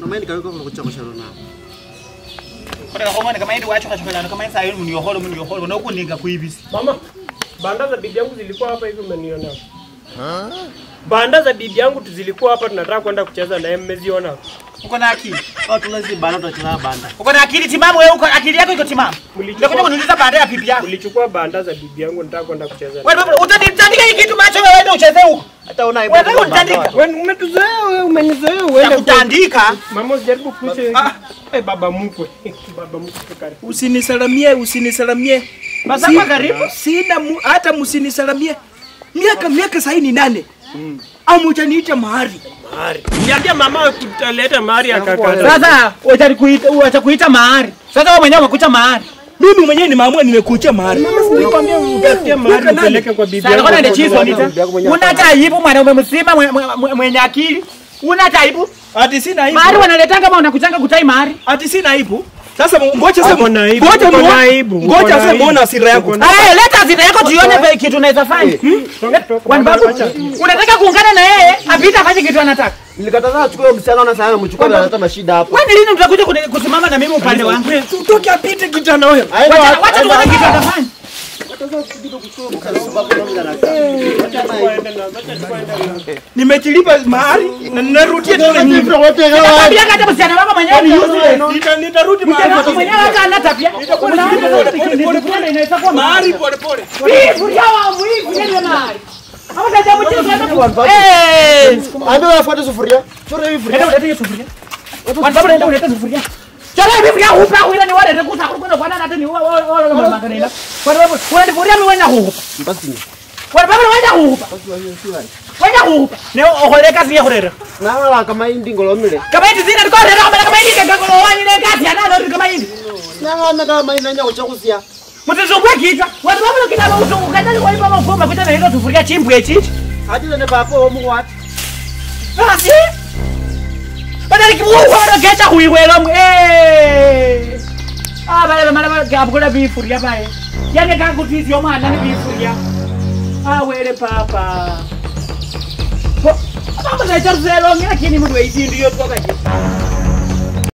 Namaini kaliko kuchama sharona. Kwa kama kama hivi wacho kachokana kama hivi sayo mnioholo na huko ninga kuibisi. Mama, banda za bibi yangu zilikuwa hapa hivi umeniona. Banda za bibi yangu zilikuwa hapa tunataka kwenda kucheza na mmeziona. Uko na akili? Au tunazi banda tutacheza banda. Uko na akili timamu wewe uko akili yako iko timamu. Ndio kuniuliza banda ya bibi yako. Ulichukua banda za bibi yangu nataka kwenda kucheza. Wewe utanitandika hiki kitu macho wewe ndio ucheze huko. Hata una wewe unatandika. Wewe umetuzoea wewe umenizoea wewe. Kutandika. Mama usijaribu kuche. Baba mkwe. Baba mkwe karibu. Usinisalamie. Masaka karibu. Sina hata msinisalamie. Miaka sasa ni 8. Au mtaniita mahari. Niambia mama kutaleta mahari akakata. Sasa utakuita mahari. Sasa wewe mwenyewe umekucha mahari. Mimi mwenyewe nimeamua nimekucha mahari. Mama sinikwambia utafutie mahari upeleke kwa bibi yako. Sasa ndio chizo nita. Una taibu mwanaume mzima mwenye akili. Una taibu? Ati sina aibu. Mahari wanaletanga kama unakuchanga kutai mahari. Ati sina aibu. Sasa ngoja sema ngoja sema muone hasira yako. Leta hasira yako tuione kitu unaweza fanya. Unataka kuungana na yeye apita afanye kitu anataka. Nilikataza achukue msichana na sana mchukue analeta mashida hapo. Wewe lini utakuja kusimama na mimi upande wangu? Utoke apite kijana wewe. Wacha tuone kitu atafanya. Nimechilipa mahari na ninarudia tena nyinyi. Tabia hata msichana wako mwenyewe Nitarudi mahari mwenyewe hata tabia. mahari pole. Furia wangu hii furia mahari. Hapo ndio mchezo Ambe wafuate sufuria. Chora hivi sufuria. Ndio sufuria. Ndio unaleta sufuria. Chora hivi sufuria upa wewe ni wale kusa kuna kwa nani hata ni wale makanela. Kwa sababu wewe ni furia mwenye huko. Basi. Kwa sababu wewe huko. Wewe huko. Ne oholeka si horera. Na wala kama hindi ngolomile. Kama hindi zina kwa horera kama hindi ngolo wani ne kasi ana kama hindi. Na wana kama hindi nanya kuchakusia. Mtizungwe kichwa. Watu wao kina uzungu kadani kwa hivyo mafumba kuta na hizo sufuria chimbwe chichi. Hadi ne papo omu wat. Basi. Badala kibuwa kecha huiwela bale mala kabukula bifuria bae. Yani kakutizio mwana ni bifuria. Wele papa. Mama na charzelo ngakini mtu 18 ndiyo toka je.